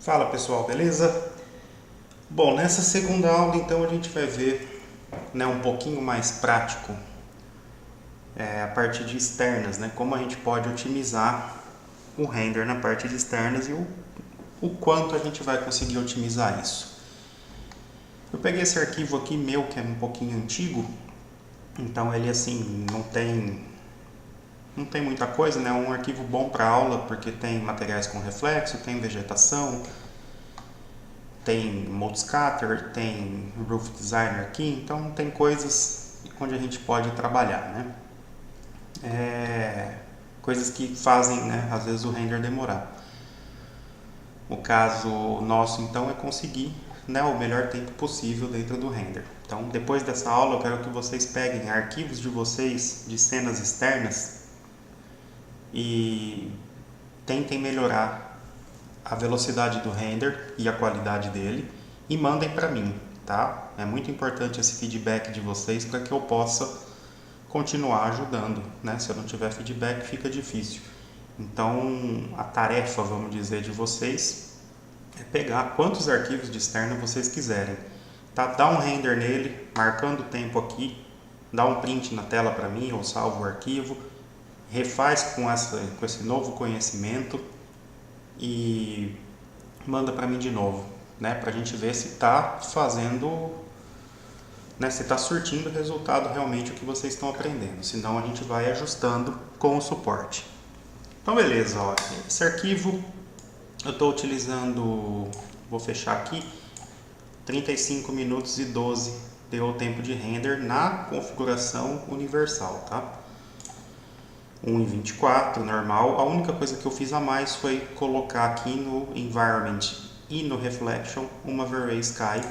Fala pessoal, beleza? Bom, nessa segunda aula então a gente vai ver, né, um pouquinho mais prático a parte de externas, né? Como a gente pode otimizar o render na parte de externas e o quanto a gente vai conseguir otimizar isso. Eu peguei esse arquivo aqui meu que é um pouquinho antigo, então ele assim não tem muita coisa, né? É um arquivo bom para aula porque tem materiais com reflexo, tem vegetação, tem Multiscatter, tem Roof Designer aqui, então tem coisas onde a gente pode trabalhar, né? Coisas que fazem, né, às vezes o render demorar. O caso nosso então é conseguir, né, o melhor tempo possível dentro do render. Então depois dessa aula eu quero que vocês peguem arquivos de vocês de cenas externas e tentem melhorar a velocidade do render e a qualidade dele e mandem para mim, tá? É muito importante esse feedback de vocês para que eu possa continuar ajudando, né? Se eu não tiver feedback fica difícil. Então a tarefa, vamos dizer, de vocês é pegar quantos arquivos de externo vocês quiserem, tá? Dá um render nele, marcando o tempo aqui, dá um print na tela para mim ou salva o arquivo, refaz com esse novo conhecimento e manda para mim de novo, né? Para a gente ver se está fazendo, né? Se está surtindo resultado realmente o que vocês estão aprendendo. Senão a gente vai ajustando com o suporte. Então beleza, ó. Esse arquivo eu estou utilizando, vou fechar aqui, 35 minutos e 12 deu o tempo de render na configuração universal, tá? 1:24 normal. A única coisa que eu fiz a mais foi colocar aqui no Environment e no Reflection uma V-Ray Sky.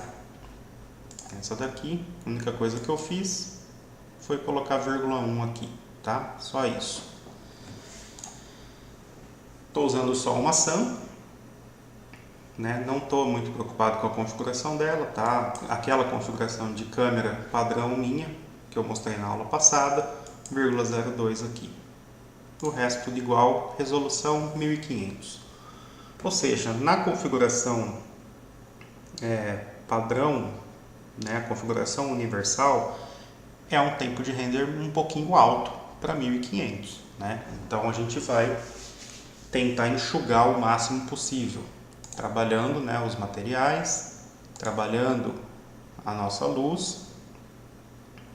Essa daqui, a única coisa que eu fiz foi colocar vírgula 1 aqui, tá? Só isso. Estou usando só uma SAM, né? Não estou muito preocupado com a configuração dela, tá? Aquela configuração de câmera padrão minha, que eu mostrei na aula passada, 0,02 aqui. O resto tudo igual, resolução 1500. Ou seja, na configuração padrão, né, a configuração universal, é um tempo de render um pouquinho alto para 1500. Né? Então a gente vai tentar enxugar o máximo possível, trabalhando, né, os materiais, trabalhando a nossa luz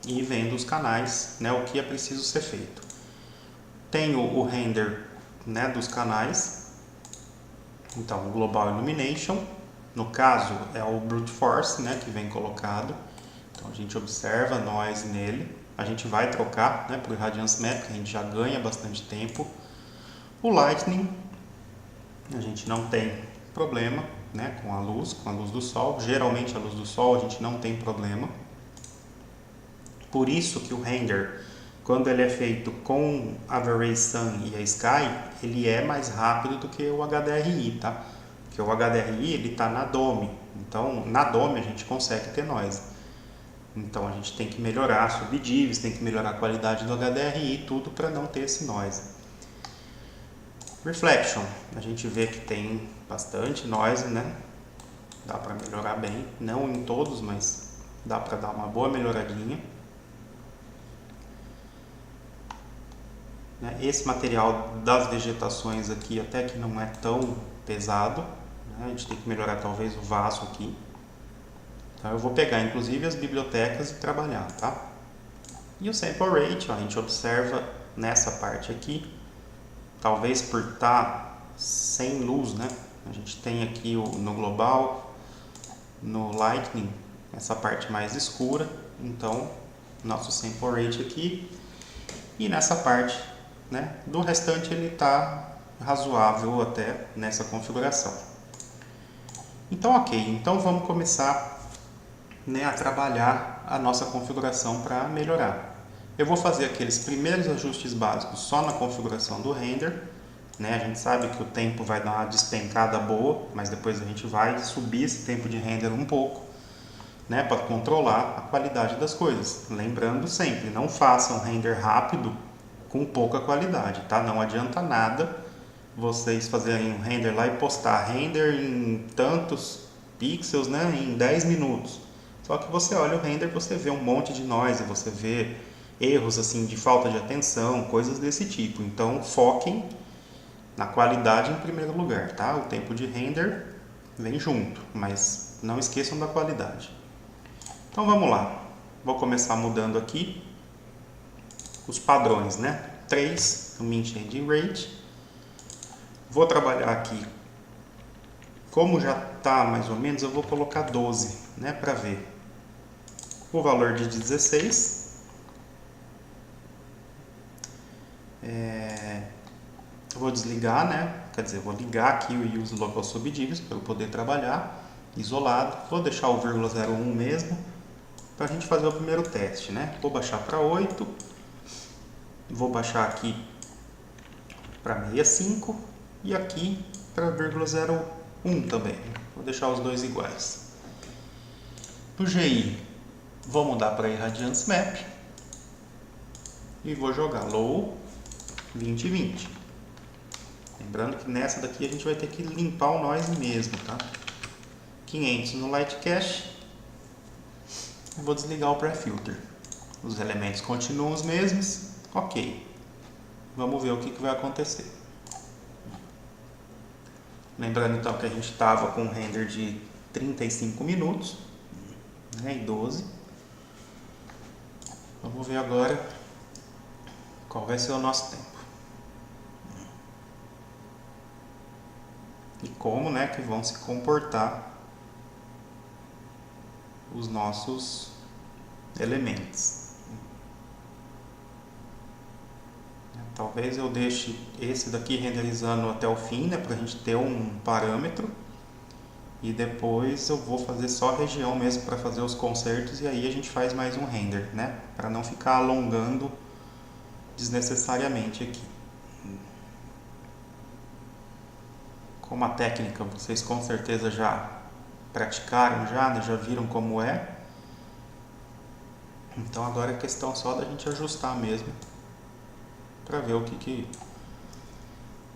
e vendo os canais, né, o que é preciso ser feito. Tenho o render, né, dos canais, então o Global Illumination, no caso é o Brute Force, né, que vem colocado, então a gente observa noise nele, a gente vai trocar, né, para o Radiance Map, que a gente já ganha bastante tempo. O Lightning, a gente não tem problema, né, com a luz do sol, geralmente a luz do sol a gente não tem problema, por isso que o render, quando ele é feito com a V-Ray Sun e a Sky, ele é mais rápido do que o HDRI, tá? Porque o HDRI ele está na DOME, então na DOME a gente consegue ter noise. Então a gente tem que melhorar a subdivs, tem que melhorar a qualidade do HDRI, tudo para não ter esse noise. Reflection, a gente vê que tem bastante noise, né? Dá para melhorar bem, não em todos, mas dá para dar uma boa melhoradinha. Esse material das vegetações aqui até que não é tão pesado, né? A gente tem que melhorar talvez o vaso aqui. Então eu vou pegar inclusive as bibliotecas e trabalhar, tá? E o Sample Rate, ó, a gente observa nessa parte aqui, talvez por estar sem luz, né? A gente tem aqui no Global, no Lightning, essa parte mais escura, então nosso Sample Rate aqui, e nessa parte, né, do restante ele está razoável até nessa configuração. Então ok, então vamos começar, né, a trabalhar a nossa configuração para melhorar. Eu vou fazer aqueles primeiros ajustes básicos só na configuração do render, né? A gente sabe que o tempo vai dar uma despencada boa, mas depois a gente vai subir esse tempo de render um pouco. né, para controlar a qualidade das coisas. Lembrando sempre, não façam render rápido com pouca qualidade, tá? Não adianta nada vocês fazerem um render lá e postar render em tantos pixels, né, em 10 minutos. Só que você olha o render, você vê um monte de noise, você vê erros assim de falta de atenção, coisas desse tipo. Então foquem na qualidade em primeiro lugar, tá? O tempo de render vem junto, mas não esqueçam da qualidade. Então vamos lá. Vou começar mudando aqui os padrões, né? 3 no Min Changing Rate. Vou trabalhar aqui, como já está mais ou menos, eu vou colocar 12, né, para ver. O valor de 16. Eu vou desligar, né? Quer dizer, vou ligar aqui o Use Local Subdivision para eu poder trabalhar isolado. Vou deixar o 0,01 mesmo para a gente fazer o primeiro teste, né? Vou baixar para 8. Vou baixar aqui para 65 e aqui para 0,01 também. Vou deixar os dois iguais. No GI, vou mudar para Irradiance Map e vou jogar Low 2020. Lembrando que nessa daqui a gente vai ter que limpar o noise mesmo, tá? 500 no Light Cache. Vou desligar o Prefilter. Os elementos continuam os mesmos. Ok. Vamos ver o que vai acontecer. Lembrando então que a gente estava com um render de 35 minutos, né, e 12. Vamos ver agora qual vai ser o nosso tempo. E como, né, que vão se comportar os nossos elementos. Talvez eu deixe esse daqui renderizando até o fim, né, para a gente ter um parâmetro. E depois eu vou fazer só a região mesmo para fazer os concertos e aí a gente faz mais um render, né, para não ficar alongando desnecessariamente aqui. Como a técnica vocês com certeza já praticaram, né, já viram como é. Então agora é questão só da gente ajustar mesmo para ver o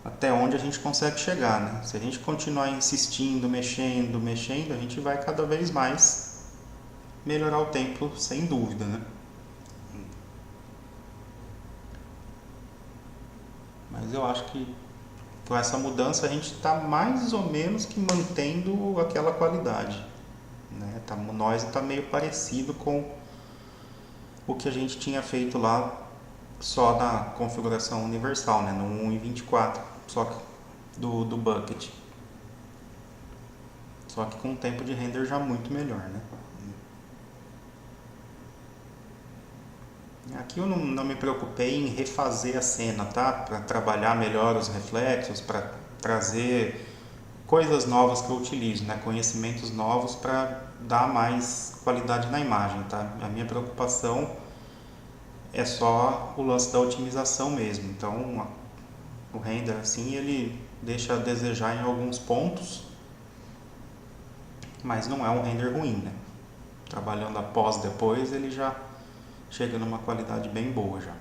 até onde a gente consegue chegar, né? Se a gente continuar insistindo, mexendo, a gente vai cada vez mais melhorar o tempo, sem dúvida, né? Mas eu acho que com essa mudança a gente está mais ou menos que mantendo aquela qualidade, né? O noise está meio parecido com o que a gente tinha feito lá só na configuração universal, né? No 1.24, só que do bucket. Só que com um tempo de render já muito melhor, né? Aqui eu não me preocupei em refazer a cena, tá? Para trabalhar melhor os reflexos, para trazer coisas novas que eu utilizo, né? Conhecimentos novos para dar mais qualidade na imagem, tá? A minha preocupação é só o lance da otimização mesmo. Então o render assim ele deixa a desejar em alguns pontos, mas não é um render ruim, né? Trabalhando após depois ele já chega numa qualidade bem boa já.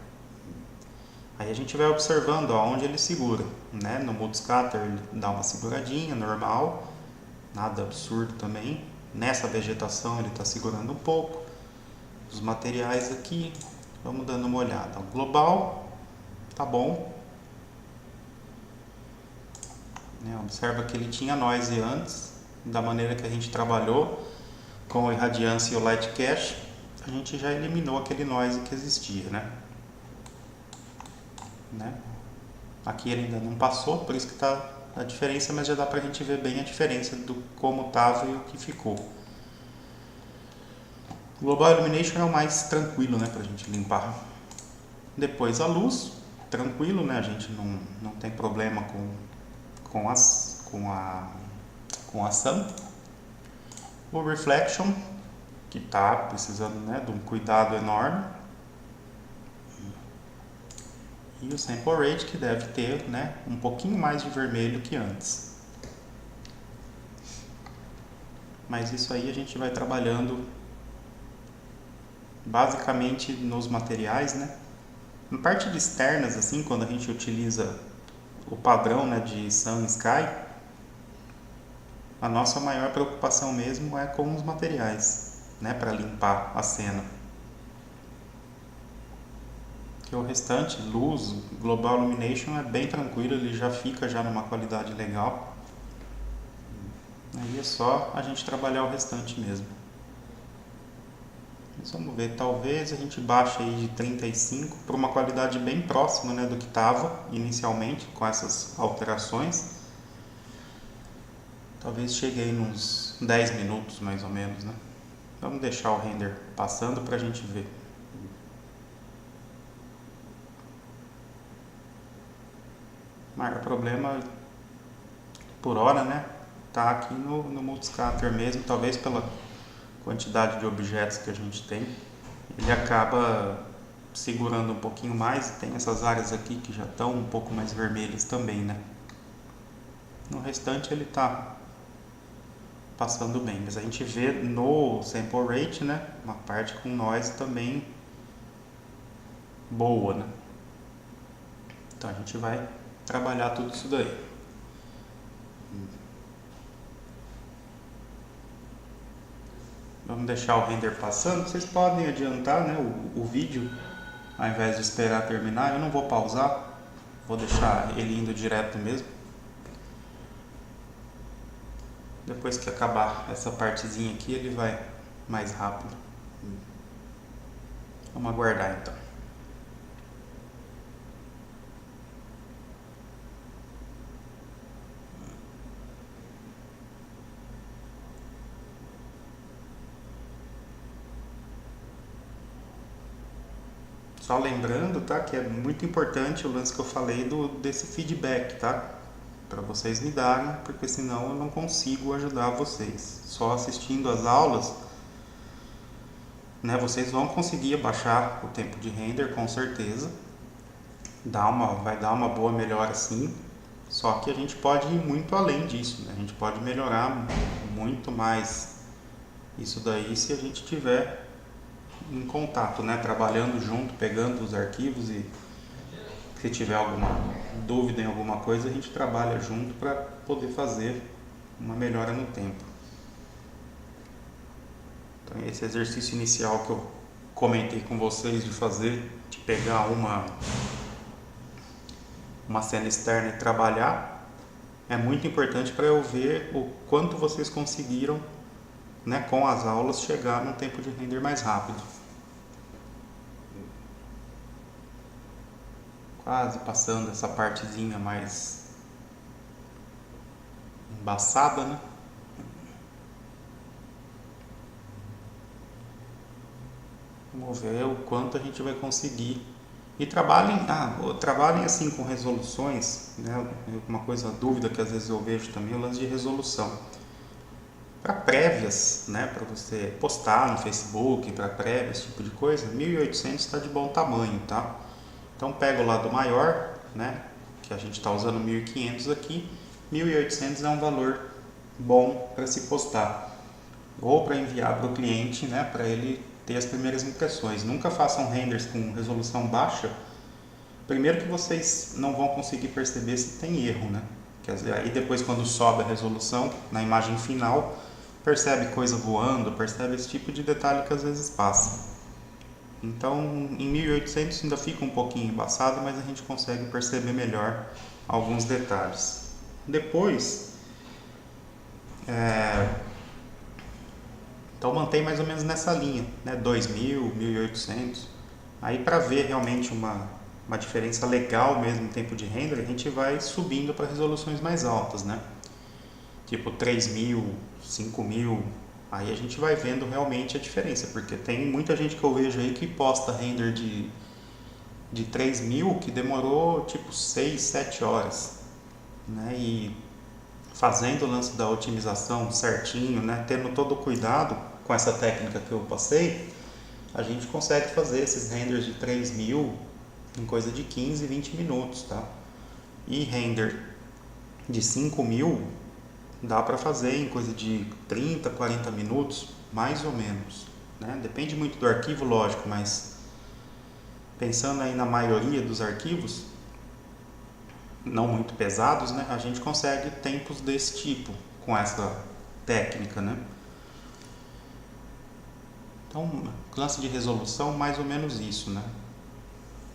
Aí a gente vai observando onde ele segura, né? No Multiscatter ele dá uma seguradinha normal, nada absurdo também. Nessa vegetação ele está segurando um pouco. Os materiais aqui, vamos dando uma olhada. O global tá bom. Observa que ele tinha noise antes, da maneira que a gente trabalhou com o Irradiance e o Light Cache, a gente já eliminou aquele noise que existia, né? Aqui ele ainda não passou, por isso que está a diferença, mas já dá pra gente ver bem a diferença do como estava e o que ficou. O Global Illumination é o mais tranquilo, né, pra gente limpar. Depois a luz, tranquilo, né, a gente não tem problema com a ação. O Reflection, que está precisando, né, de um cuidado enorme. E o Sample Rate, que deve ter, né, um pouquinho mais de vermelho que antes. Mas isso aí a gente vai trabalhando basicamente nos materiais, né? Na parte de externas, assim, quando a gente utiliza o padrão, né, de Sun Sky, a nossa maior preocupação mesmo é com os materiais, né, para limpar a cena. Que o restante, luz, Global Illumination é bem tranquilo, ele já fica já numa qualidade legal. Aí é só a gente trabalhar o restante mesmo. Mas vamos ver, talvez a gente baixe aí de 35 para uma qualidade bem próxima, né, do que estava inicialmente com essas alterações. Talvez chegue aí uns 10 minutos mais ou menos, né? Vamos deixar o render passando para a gente ver. O maior problema por hora, né, tá aqui no multiscatter mesmo, talvez pela quantidade de objetos que a gente tem, ele acaba segurando um pouquinho mais. Tem essas áreas aqui que já estão um pouco mais vermelhas também, né? No restante ele tá passando bem, mas a gente vê no sample rate, né, uma parte com noise também boa, né? Então a gente vai trabalhar tudo isso daí. Vamos deixar o render passando. Vocês podem adiantar, né, o vídeo ao invés de esperar terminar. Eu não vou pausar, vou deixar ele indo direto mesmo. Depois que acabar essa partezinha aqui, ele vai mais rápido. Vamos aguardar então. Só lembrando, tá, que é muito importante o lance que eu falei desse feedback, tá? Para vocês me darem, porque senão eu não consigo ajudar vocês. Só assistindo as aulas, né, vocês vão conseguir abaixar o tempo de render com certeza. Vai dar uma boa melhora sim. Só que a gente pode ir muito além disso, né? A gente pode melhorar muito mais isso daí se a gente tiver em contato, né? Trabalhando junto, pegando os arquivos, e se tiver alguma dúvida em alguma coisa, a gente trabalha junto para poder fazer uma melhora no tempo. Então esse exercício inicial que eu comentei com vocês de fazer, de pegar uma cena externa e trabalhar, é muito importante para eu ver o quanto vocês conseguiram, né, com as aulas, chegar num tempo de render mais rápido. Quase passando essa partezinha mais embaçada, né? Vamos ver o quanto a gente vai conseguir. E trabalhem assim com resoluções, né? Uma dúvida que às vezes eu vejo também é o lance de resolução. Para prévias, né? Para você postar no Facebook, para prévias, esse tipo de coisa, 1800 está de bom tamanho, tá? Então pega o lado maior, né? Que a gente está usando 1500 aqui. 1800 é um valor bom para se postar ou para enviar para o cliente, né? Para ele ter as primeiras impressões. Nunca façam renders com resolução baixa. Primeiro que vocês não vão conseguir perceber se tem erro, né? Quer dizer, aí depois quando sobe a resolução na imagem final, percebe coisa voando, percebe esse tipo de detalhe que às vezes passa. Então em 1800 ainda fica um pouquinho embaçado, mas a gente consegue perceber melhor alguns detalhes. Depois, então mantém mais ou menos nessa linha, né? 2000, 1800. Aí para ver realmente uma diferença legal mesmo em tempo de render, a gente vai subindo para resoluções mais altas, né? Tipo 3000, 5000. Aí a gente vai vendo realmente a diferença, porque tem muita gente que eu vejo aí que posta render de 3000 que demorou tipo 6, 7 horas, né? E fazendo o lance da otimização certinho, né? Tendo todo o cuidado com essa técnica que eu passei, a gente consegue fazer esses renders de 3000 em coisa de 15, 20 minutos, tá? E render de 5000 dá para fazer em coisa de 30, 40 minutos, mais ou menos. né? Depende muito do arquivo, lógico, mas pensando aí na maioria dos arquivos, não muito pesados, né? A gente consegue tempos desse tipo com essa técnica, né? Então, lance de resolução, mais ou menos isso, né?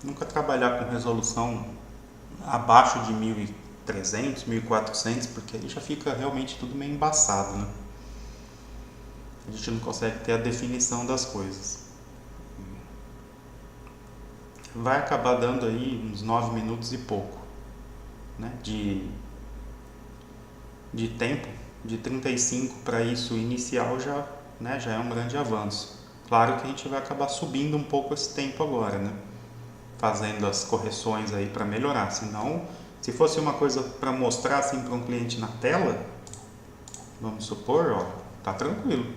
Nunca trabalhar com resolução abaixo de 1300, 1400, porque aí já fica realmente tudo meio embaçado, né? A gente não consegue ter a definição das coisas. Vai acabar dando aí uns 9 minutos e pouco, né? De tempo, de 35 para isso inicial já, né? Já é um grande avanço. Claro que a gente vai acabar subindo um pouco esse tempo agora, né? Fazendo as correções aí para melhorar. Senão, se fosse uma coisa para mostrar assim para um cliente na tela, vamos supor, ó, tá tranquilo,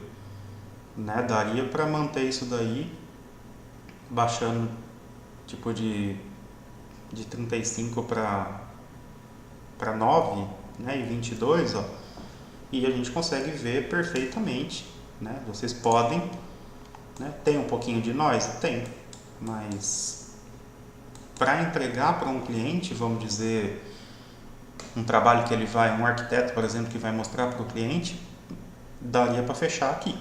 né? Daria para manter isso daí baixando tipo de 35 para 9, né? E 22, ó. E a gente consegue ver perfeitamente, né? Vocês podem, né? Tem um pouquinho de noise? Tem, mas para entregar para um cliente, vamos dizer, um trabalho que ele vai, um arquiteto, por exemplo, que vai mostrar para o cliente, daria para fechar aqui,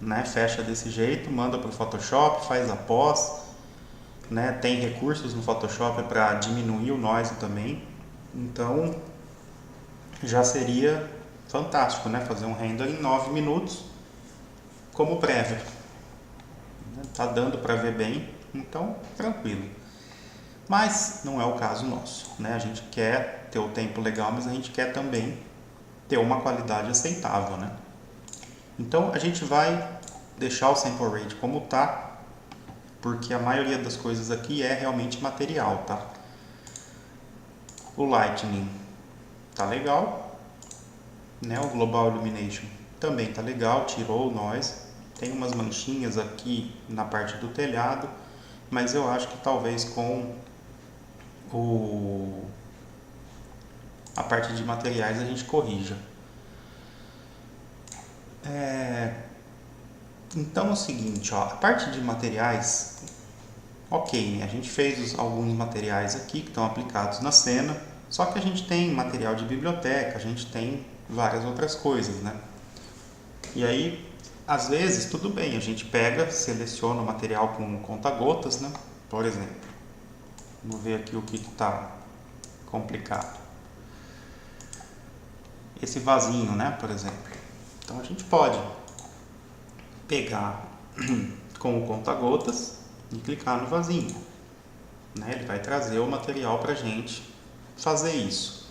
né? Fecha desse jeito, manda para o Photoshop, faz a pós, né? Tem recursos no Photoshop para diminuir o noise também, então já seria fantástico, né? Fazer um render em 9 minutos como prévia. Tá dando para ver bem, então tranquilo. Mas não é o caso nosso, né? A gente quer ter o tempo legal, mas a gente quer também ter uma qualidade aceitável, né? Então a gente vai deixar o sample rate como tá, porque a maioria das coisas aqui é realmente material, tá? O Lightning tá legal, né? O Global Illumination também tá legal, tirou o noise. Tem umas manchinhas aqui na parte do telhado, mas eu acho que talvez com a parte de materiais a gente corrija. Então é o seguinte, ó, a parte de materiais, ok, a gente fez alguns materiais aqui que estão aplicados na cena, só que a gente tem material de biblioteca, a gente tem várias outras coisas, né? E aí, às vezes, tudo bem, a gente pega, seleciona o material com conta-gotas, né? Por exemplo, vamos ver aqui o que está complicado. Esse vasinho, né, por exemplo. Então a gente pode pegar com o conta-gotas e clicar no vasinho, né? Ele vai trazer o material para a gente fazer isso.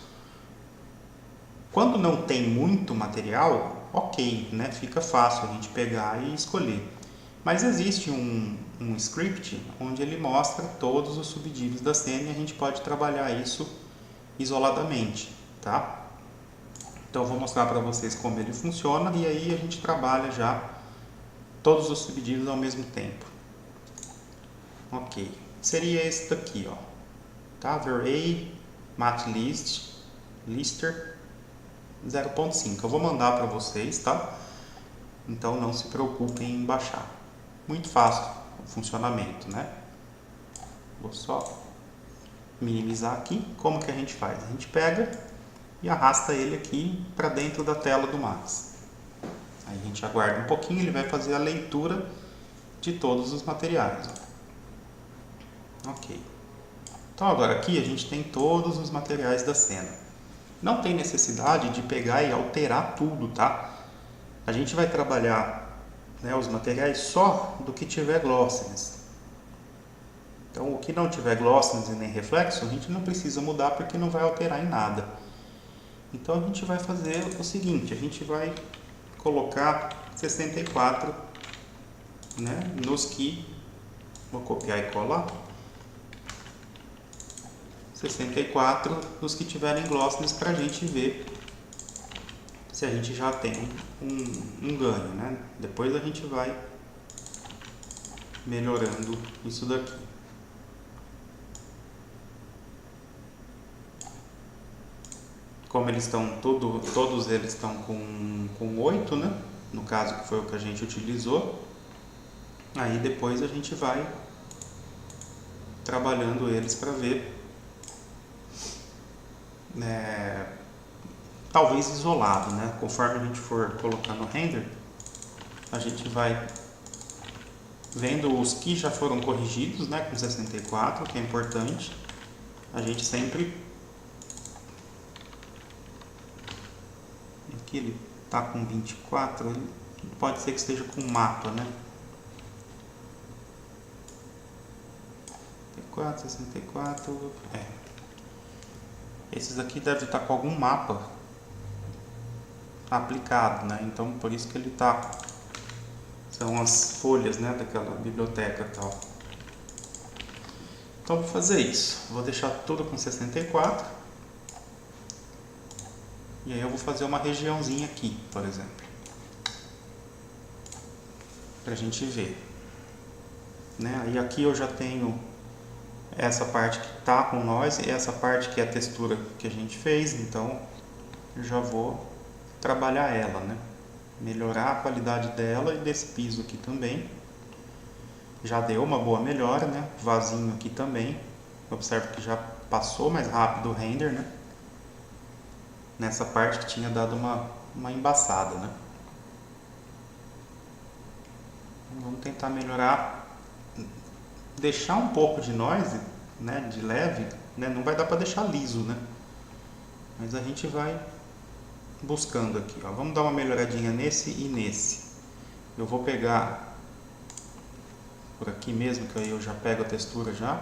Quando não tem muito material, ok, né? Fica fácil a gente pegar e escolher. Mas existe um script onde ele mostra todos os subdivisos da cena e a gente pode trabalhar isso isoladamente, tá? Então eu vou mostrar para vocês como ele funciona e aí a gente trabalha já todos os subdivisos ao mesmo tempo. Ok, seria esse daqui, ó, tá? Array Mat Lister 0.5. Eu vou mandar para vocês, tá? Então não se preocupem em baixar. Muito fácil o funcionamento, né? Vou só minimizar aqui. Como que a gente faz? A gente pega e arrasta ele aqui para dentro da tela do Max. Aí a gente aguarda um pouquinho, ele vai fazer a leitura de todos os materiais. Ó. Ok. Então agora aqui a gente tem todos os materiais da cena. Não tem necessidade de pegar e alterar tudo, tá? A gente vai trabalhar, né, os materiais só do que tiver glossiness. Então o que não tiver glossiness e nem reflexo, a gente não precisa mudar porque não vai alterar em nada. Então a gente vai fazer o seguinte, a gente vai colocar 64, né, nos que, vou copiar e colar, 64 nos que tiverem glossiness para a gente ver se a gente já tem um ganho, né? Depois a gente vai melhorando isso daqui. Como eles estão, todos eles estão com 8, né? No caso que foi o que a gente utilizou. Aí depois a gente vai trabalhando eles para ver, talvez isolado, né? Conforme a gente for colocar no render, a gente vai vendo os que já foram corrigidos, né, com 64, que é importante. A gente sempre... Aqui ele tá com 24, ele pode ser que esteja com mapa, né? 64, 64, Esses aqui devem estar com algum mapa aplicado, né? Então por isso que ele tá... São as folhas, né, daquela biblioteca e tal. Então vou fazer isso. Vou deixar tudo com 64. E aí eu vou fazer uma regiãozinha aqui, por exemplo. Pra gente ver. Né? E aqui eu já tenho essa parte que tá com nós e essa parte que é a textura que a gente fez. Então eu já vou trabalhar ela, né? Melhorar a qualidade dela e desse piso aqui também. Já deu uma boa melhora, né? Vasinho aqui também. Observe que já passou mais rápido o render, né? Nessa parte que tinha dado uma embaçada, né? Vamos tentar melhorar, deixar um pouco de noise, né? De leve, né? Não vai dar para deixar liso, né? Mas a gente vai buscando aqui, ó. Vamos dar uma melhoradinha nesse e nesse. Eu vou pegar por aqui mesmo, que aí eu já pego a textura já.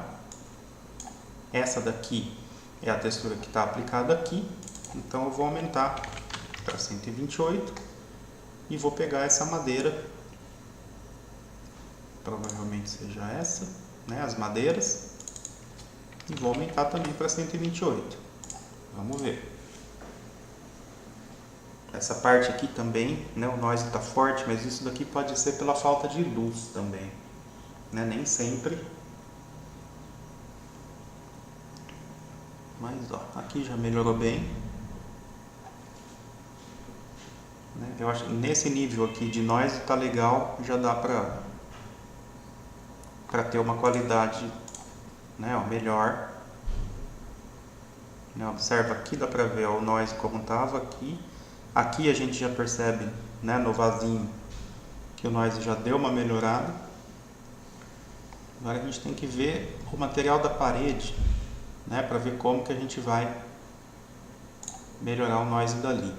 Essa daqui é a textura que está aplicada aqui, então eu vou aumentar para 128 e vou pegar essa madeira, provavelmente seja essa, né, as madeiras, e vou aumentar também para 128. Vamos ver. Essa parte aqui também, né, o noise está forte, mas isso daqui pode ser pela falta de luz também, né, nem sempre. Mas ó, aqui já melhorou bem. Né? Eu acho que nesse nível aqui de noise tá legal, já dá para ter uma qualidade, né, ó, melhor. Né? Observa aqui, dá para ver ó, o noise como estava aqui. Aqui a gente já percebe, né, no vasinho que o noise já deu uma melhorada. Agora a gente tem que ver o material da parede, né, para ver como que a gente vai melhorar o noise dali.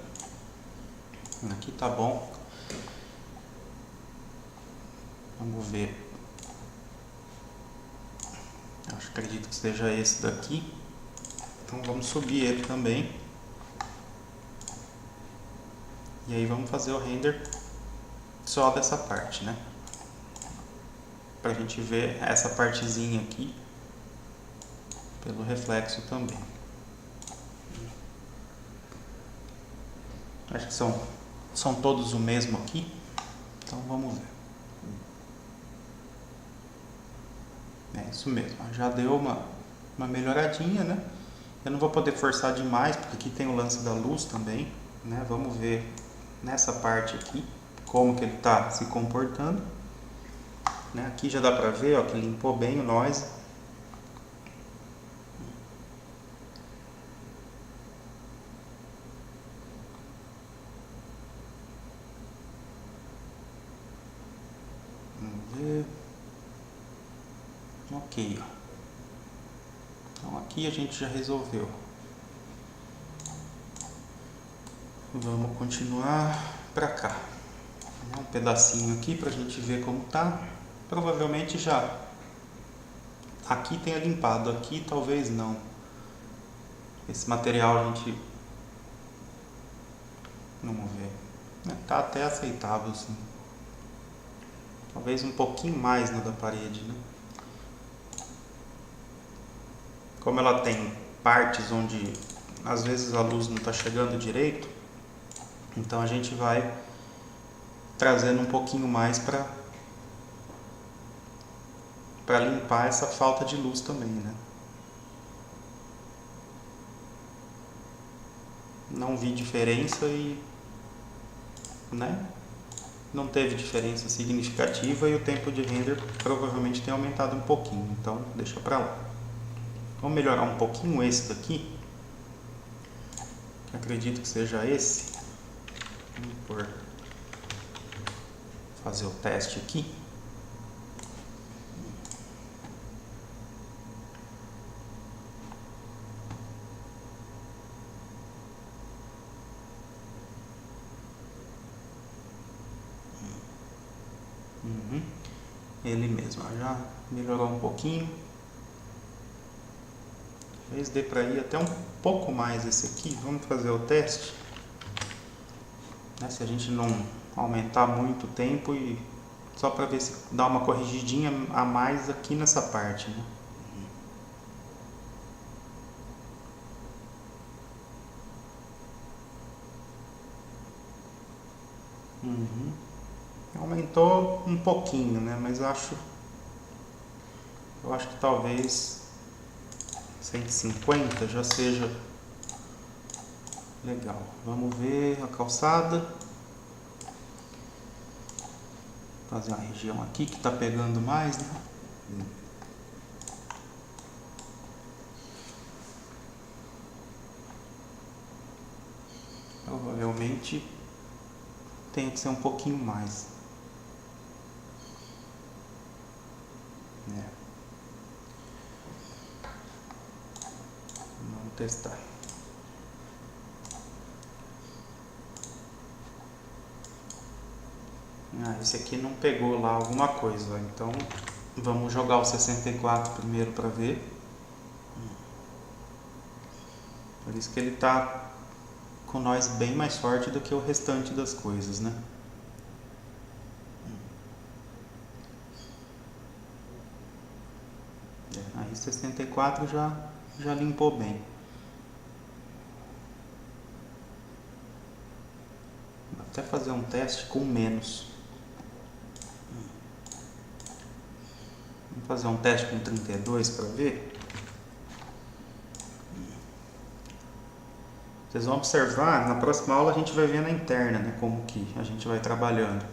Aqui tá bom. Vamos ver. Acredito que seja esse daqui. Então vamos subir ele também. E aí vamos fazer o render só dessa parte, né? Pra gente ver essa partezinha aqui pelo reflexo também. Acho que são todos o mesmo aqui. Então vamos ver. É isso mesmo. Já deu uma melhoradinha, né? Eu não vou poder forçar demais, porque aqui tem o lance da luz também, né? Vamos ver nessa parte aqui como que ele está se comportando, né? Aqui já dá para ver, ó, que limpou bem o noise. Vamos ver. Ok, ó. Então aqui a gente já resolveu. Vamos continuar para cá. Um pedacinho aqui para a gente ver como tá. Provavelmente já aqui tenha limpado, aqui talvez não. Esse material a gente... Vamos ver. Tá até aceitável, sim. Talvez um pouquinho mais na da parede, né? Como ela tem partes onde às vezes a luz não está chegando direito, então a gente vai trazendo um pouquinho mais para limpar essa falta de luz também, né? Não vi diferença e, né? não teve diferença significativa e o tempo de render provavelmente tem aumentado um pouquinho, então deixa pra lá. Vamos melhorar um pouquinho esse daqui, que acredito que seja esse. Vamos fazer o teste aqui. Ele mesmo, já melhorou um pouquinho. Talvez dê para ir até um pouco mais esse aqui. Vamos fazer o teste. Se a gente não aumentar muito o tempo e só para ver se dá uma corrigidinha a mais aqui nessa parte, né? Aumentou um pouquinho, né? Mas eu acho que talvez 150 já seja legal. Vamos ver a calçada. Fazer uma região aqui que está pegando mais, né? Provavelmente tem que ser um pouquinho mais. Vamos testar. Esse aqui não pegou lá alguma coisa, então vamos jogar o 64 primeiro para ver. Por isso que ele tá com nós bem mais forte do que o restante das coisas, né? Aí 64 já limpou bem. Vou até fazer um teste com menos. Vamos fazer um teste com 32 para ver. Vocês vão observar, na próxima aula a gente vai ver na interna, né, como que a gente vai trabalhando.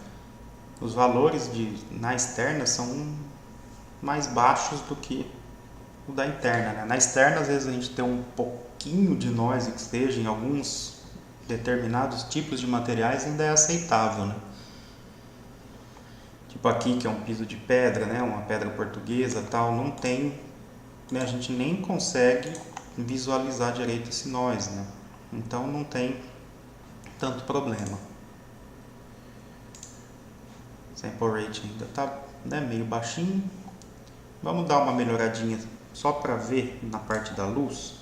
Os valores na externa são mais baixos do que o da interna, né? Na externa, às vezes a gente tem um pouquinho de noise que esteja em alguns determinados tipos de materiais, ainda é aceitável, né? Tipo aqui, que é um piso de pedra, né? Uma pedra portuguesa, tal, não tem, né? A gente nem consegue visualizar direito esse noise, né? Então não tem tanto problema. Sample rate ainda está, né, meio baixinho. Vamos dar uma melhoradinha só para ver na parte da luz,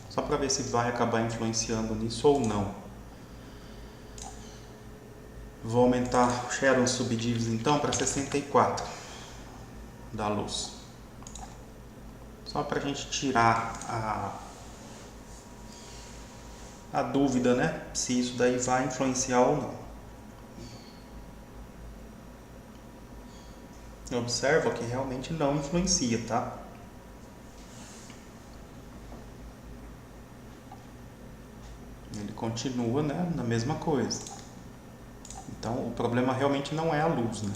só para ver se vai acabar influenciando nisso ou não. Vou aumentar o Shadow Subdivis então para 64 da luz, só para a gente tirar a dúvida, né, se isso daí vai influenciar ou não. Observa que realmente não influencia, tá? Ele continua, né, na mesma coisa. Então o problema realmente não é a luz, né?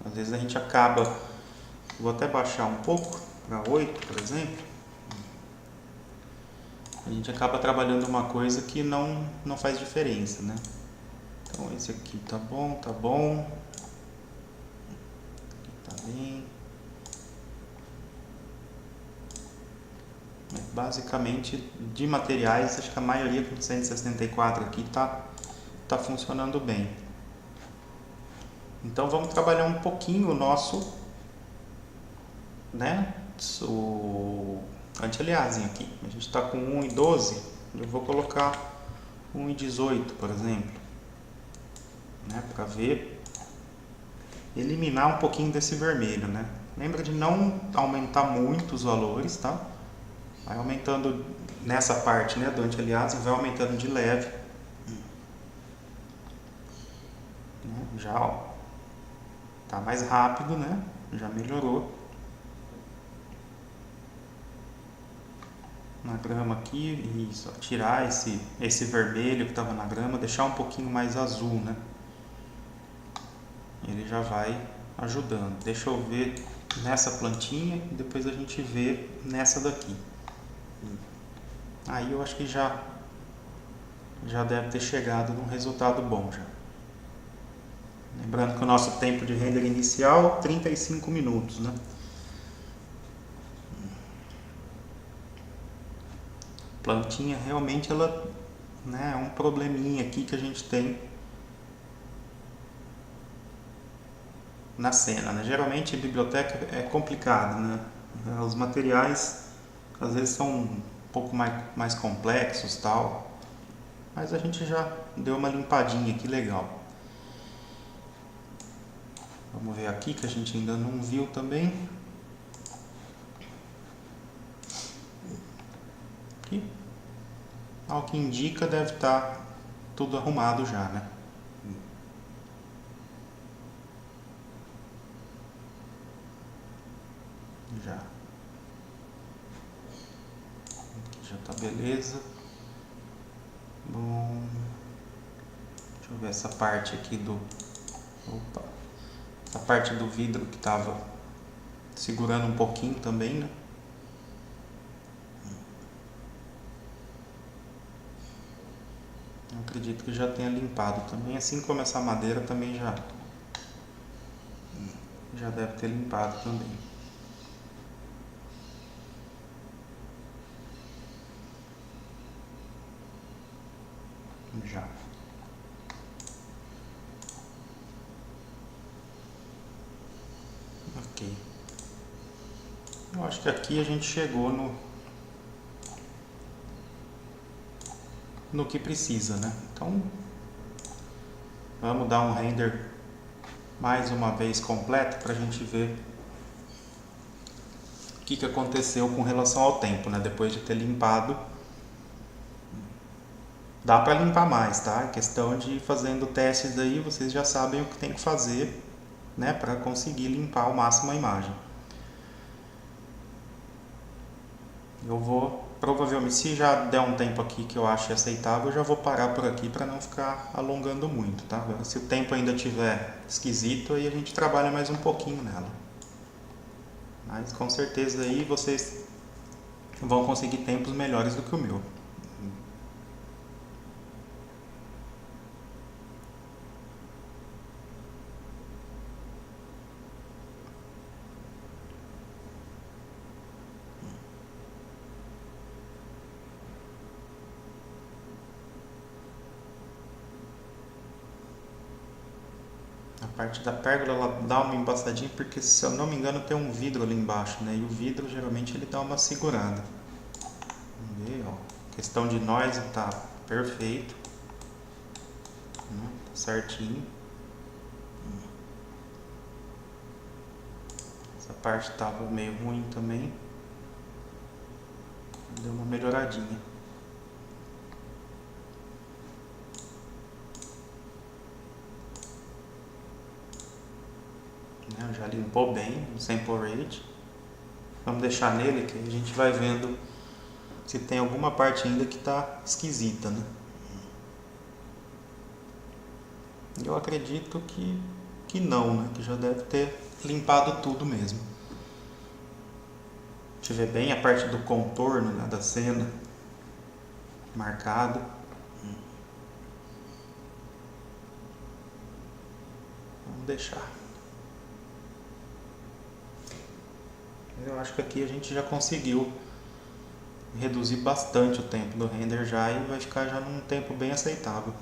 Às vezes a gente acaba, vou até baixar um pouco para 8, por exemplo. A gente acaba trabalhando uma coisa que não faz diferença, né? Então esse aqui tá bom, tá bom. Tá bem. Basicamente, de materiais, acho que a maioria com 164 aqui tá funcionando bem. Então vamos trabalhar um pouquinho o nosso, né, o anti-aliasing aqui. A gente está com 1,12, eu vou colocar 1,18, por exemplo, né, para ver, eliminar um pouquinho desse vermelho, né. Lembra de não aumentar muito os valores, tá? Vai aumentando nessa parte, né, do anti-aliasing, vai aumentando de leve. Já, ó, tá mais rápido, né? Já melhorou. Na grama aqui, isso, ó, tirar esse vermelho que estava na grama, deixar um pouquinho mais azul, né? ele já vai ajudando. Deixa eu ver nessa plantinha e depois a gente vê nessa daqui. Aí eu acho que já deve ter chegado num resultado bom já. Lembrando que o nosso tempo de render inicial 35 minutos, né? Plantinha realmente ela, né, é um probleminha aqui que a gente tem na cena, né? Geralmente a biblioteca é complicada, né? Os materiais às vezes são um pouco mais complexos, tal, mas a gente já deu uma limpadinha aqui legal. Vamos ver aqui que a gente ainda não viu também. Aqui, ao que indica, deve estar tudo arrumado já, né? Já. Aqui já tá beleza. Bom, deixa eu ver essa parte aqui do... Opa! Essa parte do vidro que tava segurando um pouquinho também, né? Eu acredito que já tenha limpado também, assim como essa madeira também já deve ter limpado também. Já. Ok. Eu acho que aqui a gente chegou no que precisa, né? Então, vamos dar um render mais uma vez completo para a gente ver o que aconteceu com relação ao tempo, né? Depois de ter limpado, dá para limpar mais, tá? É questão de ir fazendo testes aí, vocês já sabem o que tem que fazer, né? Para conseguir limpar ao máximo a imagem. Eu vou, provavelmente, se já der um tempo aqui que eu ache aceitável, eu já vou parar por aqui para não ficar alongando muito, tá? Se o tempo ainda estiver esquisito, aí a gente trabalha mais um pouquinho nela. Mas com certeza aí vocês vão conseguir tempos melhores do que o meu. A parte da pérgola ela dá uma embaçadinha porque, se eu não me engano, tem um vidro ali embaixo, né? E o vidro geralmente ele dá uma segurada. Vamos ver, ó. Questão de noise tá perfeito, né? Tá certinho. Essa parte tava meio ruim também. Deu uma melhoradinha. Já limpou bem o sample rate. Vamos deixar nele que a gente vai vendo se tem alguma parte ainda que está esquisita, né? Eu acredito que não, né? Que já deve ter limpado tudo mesmo. Deixa eu ver bem a parte do contorno, né, da cena marcado. Vamos deixar. Eu acho que aqui a gente já conseguiu reduzir bastante o tempo do render já e vai ficar já num tempo bem aceitável.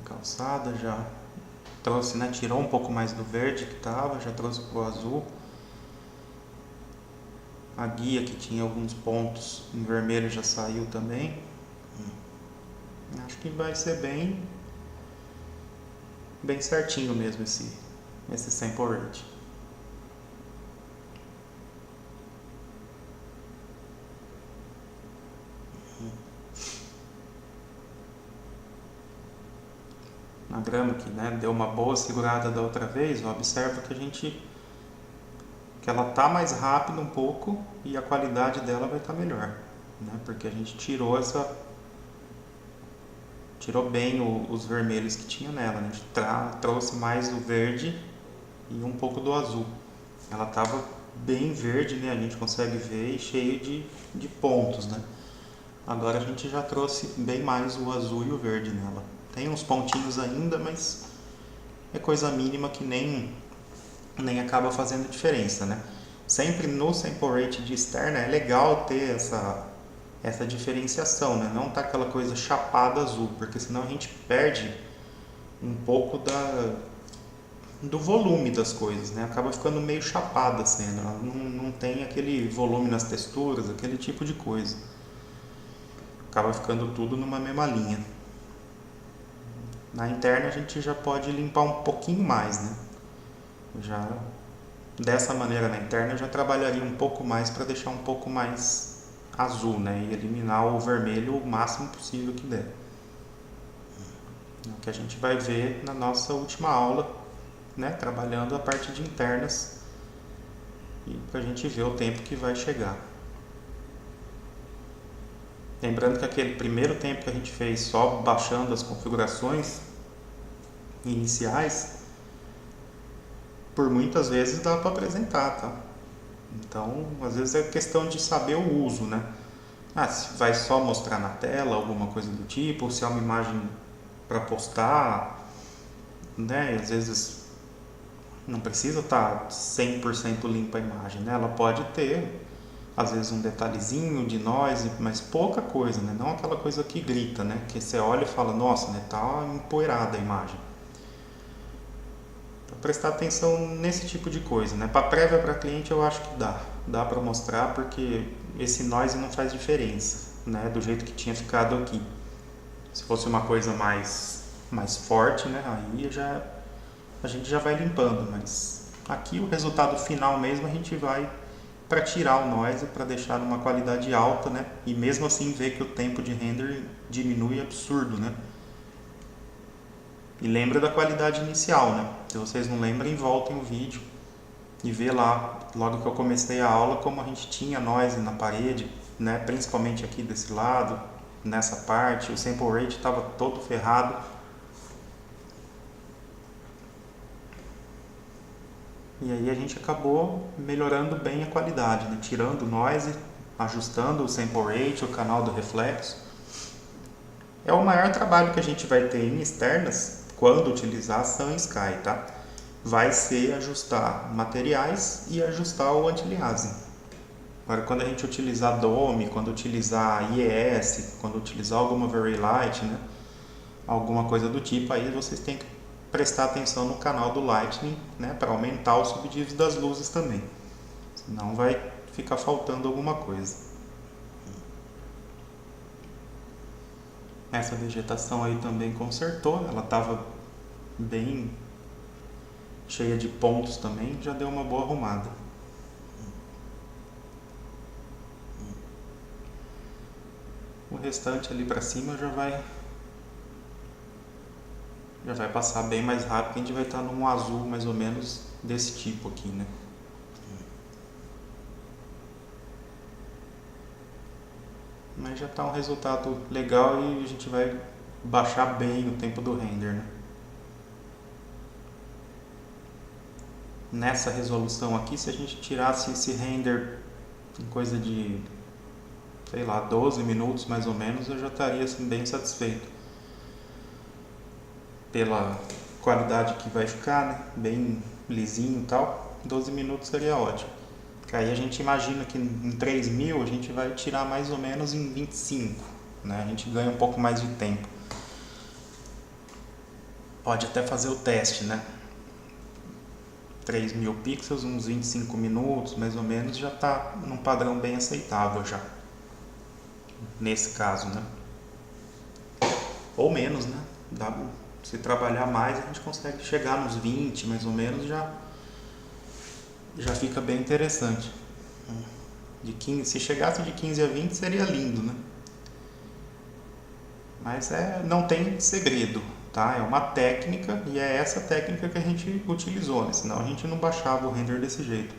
Calçada já trouxe, né? Tirou um pouco mais do verde que tava, já trouxe pro azul. A guia que tinha alguns pontos em vermelho já saiu também. Acho que vai ser bem certinho mesmo esse sample rate. Na grama que, né, deu uma boa segurada da outra vez, ó, observa que que ela tá mais rápida um pouco e a qualidade dela vai estar melhor, né? Porque a gente tirou bem os vermelhos que tinha nela, né? A gente trouxe mais o verde e um pouco do azul. Ela tava bem verde, né? A gente consegue ver, e cheio de pontos, né? Agora a gente já trouxe bem mais o azul e o verde nela. Tem uns pontinhos ainda, mas é coisa mínima que nem acaba fazendo diferença, né? Sempre no sample rate de externa é legal ter essa diferenciação, né? Não tá aquela coisa chapada azul, porque senão a gente perde um pouco do volume das coisas, né? Acaba ficando meio chapada a cena, ela não tem aquele volume nas texturas, aquele tipo de coisa. Acaba ficando tudo numa mesma linha. Na interna a gente já pode limpar um pouquinho mais, né? Já dessa maneira na interna eu já trabalharia um pouco mais para deixar um pouco mais azul, né? E eliminar o vermelho o máximo possível que der. É o que a gente vai ver na nossa última aula, né? Trabalhando a parte de internas e para a gente ver o tempo que vai chegar. Lembrando que aquele primeiro tempo que a gente fez só baixando as configurações iniciais, por muitas vezes dá para apresentar, tá? Então, às vezes é questão de saber o uso, né? Se vai só mostrar na tela, alguma coisa do tipo, ou se é uma imagem para postar, né? E às vezes não precisa estar 100% limpa a imagem, né? Ela pode ter, às vezes, um detalhezinho de noise, mas pouca coisa, né? Não aquela coisa que grita, né? Que você olha e fala, nossa, né? Tá empoeirada a imagem. Para prestar atenção nesse tipo de coisa, né? Para prévia, para cliente, eu acho que dá para mostrar, porque esse noise não faz diferença, né? Do jeito que tinha ficado aqui. Se fosse uma coisa mais forte, né? Aí a gente já vai limpando, mas aqui o resultado final mesmo a gente vai para tirar o noise, para deixar numa qualidade alta, né? E mesmo assim ver que o tempo de render diminui absurdo, né? E lembra da qualidade inicial, né? Se vocês não lembrem, voltem o vídeo e vê lá, logo que eu comecei a aula, como a gente tinha noise na parede, né? Principalmente aqui desse lado, nessa parte, o sample rate estava todo ferrado. E aí a gente acabou melhorando bem a qualidade, né? Tirando o noise, ajustando o sample rate, o canal do reflexo. É o maior trabalho que a gente vai ter em externas quando utilizar a Sunsky, tá? Vai ser ajustar materiais e ajustar o anti-aliasing. Agora, quando a gente utilizar DOM, quando utilizar IES, quando utilizar alguma Very Light, né? Alguma coisa do tipo, aí vocês têm que prestar atenção no canal do Lightning, né? Para aumentar o subdívido das luzes também. Senão vai ficar faltando alguma coisa. Essa vegetação aí também consertou, ela estava bem cheia de pontos também, já deu uma boa arrumada. O restante ali para cima já vai passar bem mais rápido, que a gente vai estar num azul mais ou menos desse tipo aqui, né? Mas já está um resultado legal e a gente vai baixar bem o tempo do render, né? Nessa resolução aqui, se a gente tirasse esse render em coisa de, sei lá, 12 minutos mais ou menos, eu já estaria assim, bem satisfeito. Pela qualidade que vai ficar, né? Bem lisinho e tal, 12 minutos seria ótimo. Aí a gente imagina que em 3.000 a gente vai tirar mais ou menos em 25, né? A gente ganha um pouco mais de tempo. Pode até fazer o teste, né? 3.000 pixels, uns 25 minutos mais ou menos, já está num padrão bem aceitável já. Nesse caso, né? Ou menos, né? Se trabalhar mais, a gente consegue chegar nos 20 mais ou menos, já fica bem interessante. Se chegasse de 15 a 20 seria lindo, né? Mas não tem segredo, tá? É uma técnica e é essa técnica que a gente utilizou, né? Senão a gente não baixava o render desse jeito.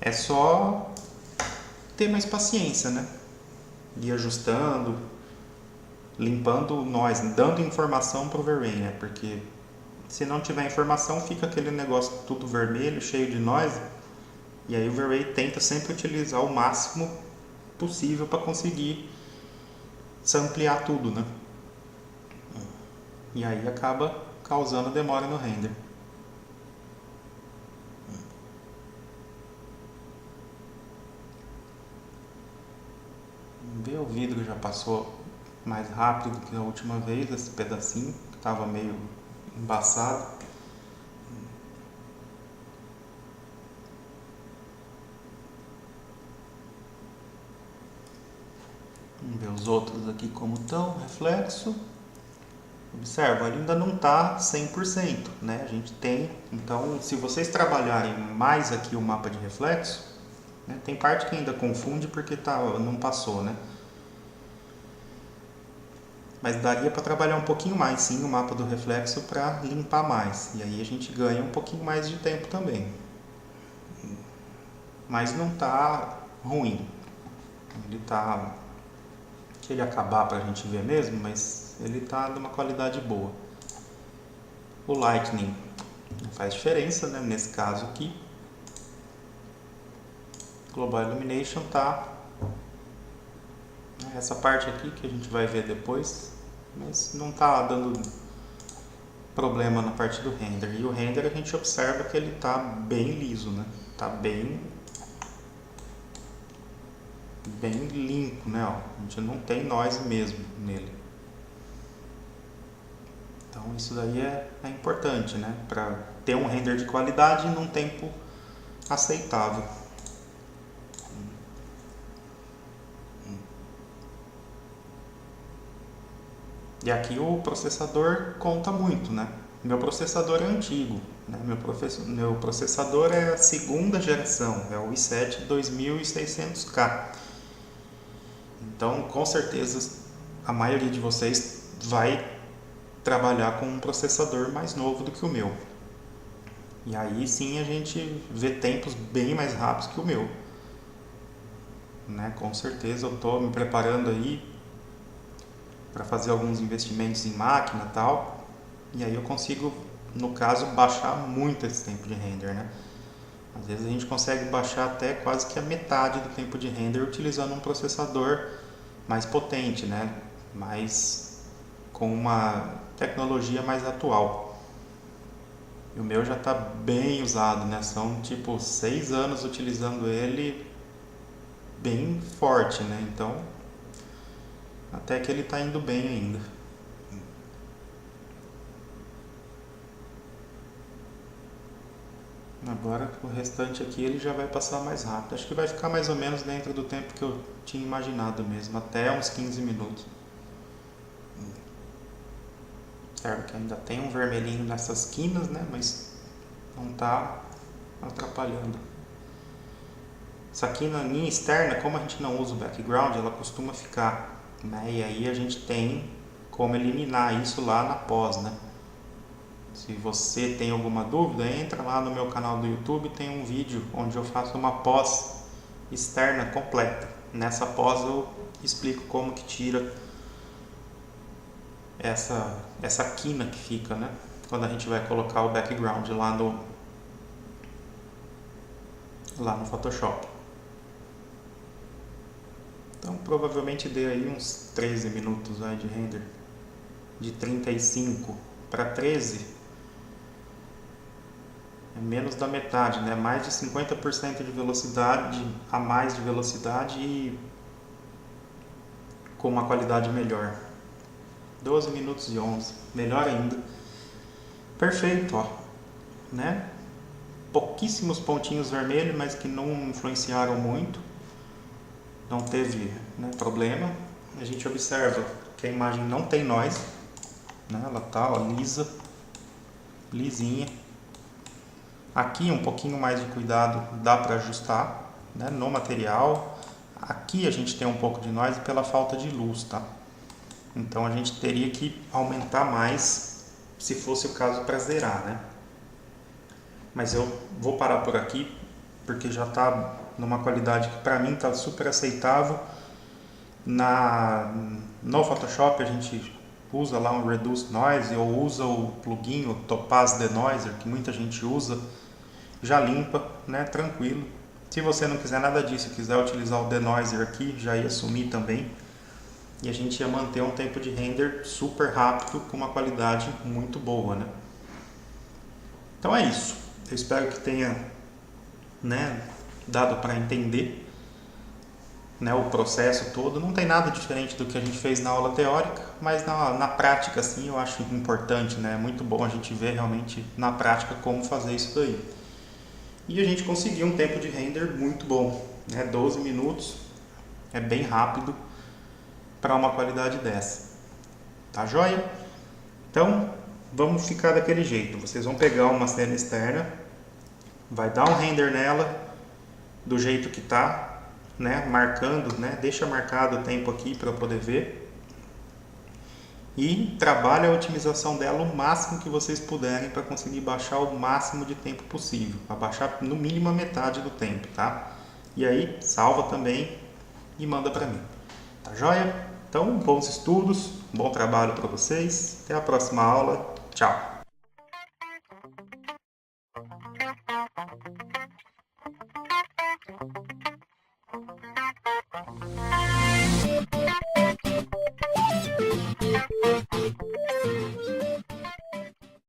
É só ter mais paciência, né? Ir ajustando, limpando nós, dando informação para o V-Ray, né? Porque se não tiver informação, fica aquele negócio tudo vermelho, cheio de noise. E aí o V-Ray tenta sempre utilizar o máximo possível para conseguir samplear tudo, né? E aí acaba causando demora no render. Vê, o vidro já passou mais rápido do que a última vez, esse pedacinho que estava meio embaçado. Vamos ver os outros aqui como estão, reflexo. Observa, ele ainda não está 100%, né? A gente tem, então, se vocês trabalharem mais aqui o mapa de reflexo, né? Tem parte que ainda confunde porque não passou, né? Mas daria para trabalhar um pouquinho mais, sim, o mapa do reflexo para limpar mais. E aí a gente ganha um pouquinho mais de tempo também. Mas não está ruim. Ele está... que ele acabar para a gente ver mesmo, mas ele está de uma qualidade boa. O Lightning não faz diferença, né? Nesse caso aqui. Global Illumination tá essa parte aqui que a gente vai ver depois, mas não tá dando problema na parte do render. E o render a gente observa que ele tá bem liso, né? Tá bem limpo, né? Ó, a gente não tem noise mesmo nele. Então isso daí é importante, né? Para ter um render de qualidade num tempo aceitável. E aqui o processador conta muito, né? Meu processador é antigo, né? Meu processador é a segunda geração, é o i7 2600K. Então, com certeza, a maioria de vocês vai trabalhar com um processador mais novo do que o meu. E aí sim a gente vê tempos bem mais rápidos que o meu. Né? Com certeza eu estou me preparando aí para fazer alguns investimentos em máquina e tal. E aí eu consigo, no caso, baixar muito esse tempo de render, né? Às vezes a gente consegue baixar até quase que a metade do tempo de render utilizando um processador mais potente, né? Com uma tecnologia mais atual. E o meu já está bem usado, né? São tipo 6 anos utilizando ele bem forte, né? Então, até que ele está indo bem ainda. Agora o restante aqui ele já vai passar mais rápido. Acho que vai ficar mais ou menos dentro do tempo que eu tinha imaginado mesmo, até uns 15 minutos. Certo que ainda tem um vermelhinho nessas quinas, né? Mas não está atrapalhando. Essa quina linha externa, como a gente não usa o background, ela costuma ficar, né? E aí a gente tem como eliminar isso lá na pós, né? Se você tem alguma dúvida, entra lá no meu canal do YouTube, tem um vídeo onde eu faço uma pós externa completa. Nessa pós eu explico como que tira essa quina que fica, né? Quando a gente vai colocar o background lá no Photoshop. Então provavelmente dê aí uns 13 minutos de render. De 35 para 13 é menos da metade, né? Mais de 50% de velocidade a mais de velocidade e com uma qualidade melhor. 12 minutos e 11, melhor ainda. Perfeito, ó, né? Pouquíssimos pontinhos vermelhos, mas que não influenciaram muito. Não teve, né, problema. A gente observa que a imagem não tem noise, né? Ela tá, ó, lisinha. Aqui um pouquinho mais de cuidado dá para ajustar, né, no material. Aqui a gente tem um pouco de noise pela falta de luz, tá? Então a gente teria que aumentar mais se fosse o caso para zerar, né? Mas eu vou parar por aqui porque já está numa qualidade que para mim está super aceitável. No Photoshop a gente usa lá um Reduce Noise, ou usa o plugin, o Topaz Denoiser, que muita gente usa, já limpa, né, tranquilo. Se você não quiser nada disso, quiser utilizar o Denoiser aqui, já ia sumir também. E a gente ia manter um tempo de render super rápido, com uma qualidade muito boa, né? Então é isso. Eu espero que tenha, né, dado para entender, né, o processo todo. Não tem nada diferente do que a gente fez na aula teórica, mas na prática, assim, eu acho importante, né? É muito bom a gente ver realmente na prática como fazer isso daí. E a gente conseguiu um tempo de render muito bom, né? 12 minutos, é bem rápido para uma qualidade dessa. Tá joia? Então, vamos ficar daquele jeito. Vocês vão pegar uma cena externa, vai dar um render nela do jeito que tá, né, marcando, né, deixa marcado o tempo aqui para eu poder ver, e trabalha a otimização dela o máximo que vocês puderem para conseguir baixar o máximo de tempo possível, para baixar no mínimo a metade do tempo, tá? E aí salva também e manda para mim, tá joia? Então, bons estudos, bom trabalho para vocês, até a próxima aula, tchau!